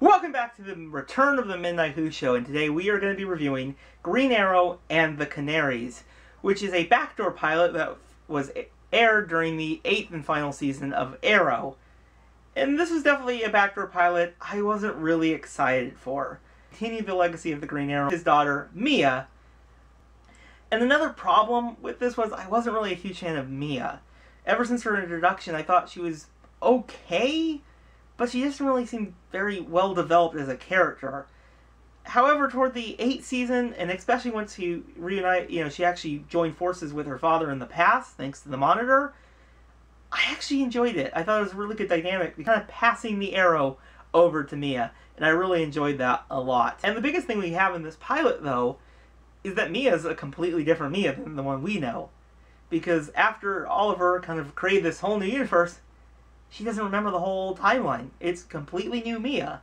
Welcome back to the return of the Midnight Who Show, and today we are going to be reviewing Green Arrow and the Canaries, which is a backdoor pilot that was aired during the 8th and final season of Arrow. And this was definitely a backdoor pilot I wasn't really excited for. Continued the legacy of the Green Arrow, his daughter, Mia. And another problem with this was I wasn't really a huge fan of Mia. Ever since her introduction, I thought she was okay, but she doesn't really seem very well developed as a character. However, toward the 8th season, and especially once she she actually joined forces with her father in the past, thanks to the Monitor, I actually enjoyed it. I thought it was a really good dynamic, kind of passing the arrow over to Mia, and I really enjoyed that a lot. And the biggest thing we have in this pilot, though, is that Mia's a completely different Mia than the one we know. Because after Oliver kind of created this whole new universe, she doesn't remember the whole timeline. It's completely new Mia.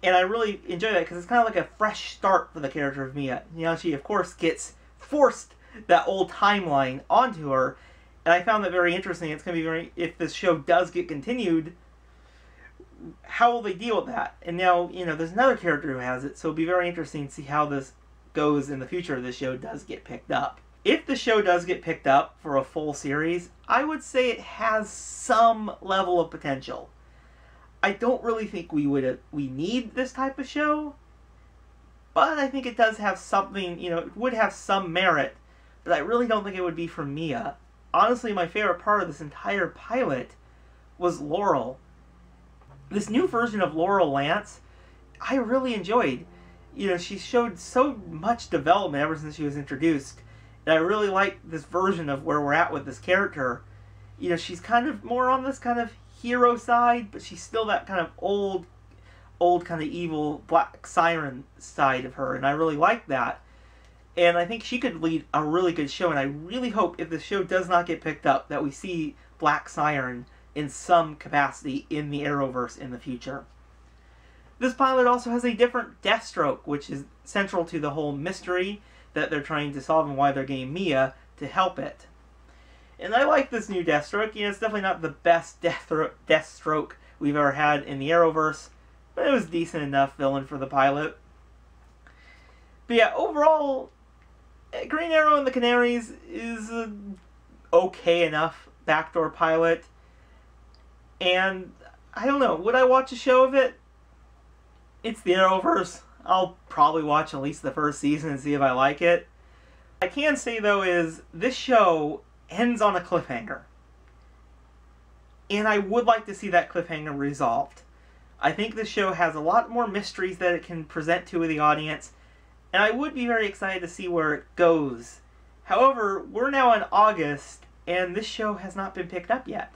And I really enjoy that because it's kind of like a fresh start for the character of Mia. You know, she of course gets forced that old timeline onto her. And I found that very interesting. It's going to be very, if this show does get continued, how will they deal with that? And now, you know, there's another character who has it, so it'll be very interesting to see how this goes in the future if the show does get picked up. If the show does get picked up for a full series, I would say it has some level of potential. I don't really think we need this type of show, but I think it does have something, you know, it would have some merit, but I really don't think it would be for Mia. Honestly, my favorite part of this entire pilot was Laurel. This new version of Laurel Lance, I really enjoyed. You know, she showed so much development ever since she was introduced. And I really like this version of where we're at with this character. You know, she's kind of more on this kind of hero side, but she's still that kind of old kind of evil black siren side of her, and I really like that. And I think she could lead a really good show, and I really hope if the show does not get picked up that we see Black Siren in some capacity in the Arrowverse in the future. This pilot also has a different Deathstroke, which is central to the whole mystery that they're trying to solve and why they're getting Mia to help it. And I like this new Deathstroke. You know, it's definitely not the best Deathstroke we've ever had in the Arrowverse, but it was decent enough villain for the pilot. But yeah, overall, Green Arrow and the Canaries is an okay enough backdoor pilot. And I don't know, would I watch a show of it? It's the Arrowverse. I'll probably watch at least the first season and see if I like it. I can say, though, is this show ends on a cliffhanger. And I would like to see that cliffhanger resolved. I think this show has a lot more mysteries that it can present to the audience, and I would be very excited to see where it goes. However, we're now in August, and this show has not been picked up yet.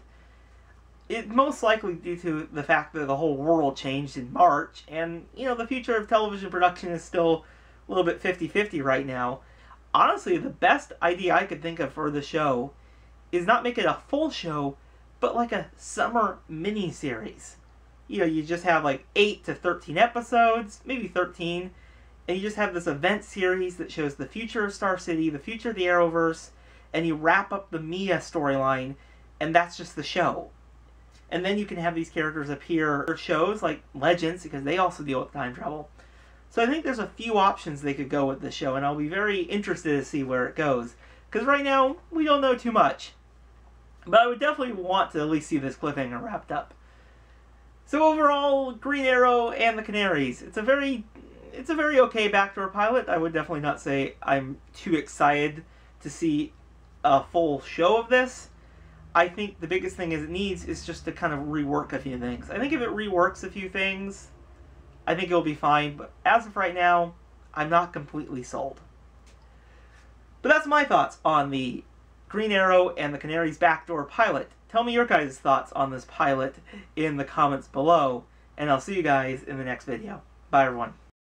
It's most likely due to the fact that the whole world changed in March, and, you know, the future of television production is still a little bit 50-50 right now. Honestly, the best idea I could think of for the show is not make it a full show, but like a summer mini-series. You know, you just have like 8 to 13 episodes, maybe 13, and you just have this event series that shows the future of Star City, the future of the Arrowverse, and you wrap up the Mia storyline, and that's just the show. And then you can have these characters appear in shows like Legends, because they also deal with time travel. So I think there's a few options they could go with this show, and I'll be very interested to see where it goes. Because right now, we don't know too much. But I would definitely want to at least see this cliffhanger wrapped up. So overall, Green Arrow and the Canaries. It's a very okay backdoor pilot. I would definitely not say I'm too excited to see a full show of this. I think the biggest thing it needs is just to kind of rework a few things. I think if it reworks a few things, I think it'll be fine. But as of right now, I'm not completely sold. But that's my thoughts on the Green Arrow and the Canaries backdoor pilot. Tell me your guys' thoughts on this pilot in the comments below. And I'll see you guys in the next video. Bye, everyone.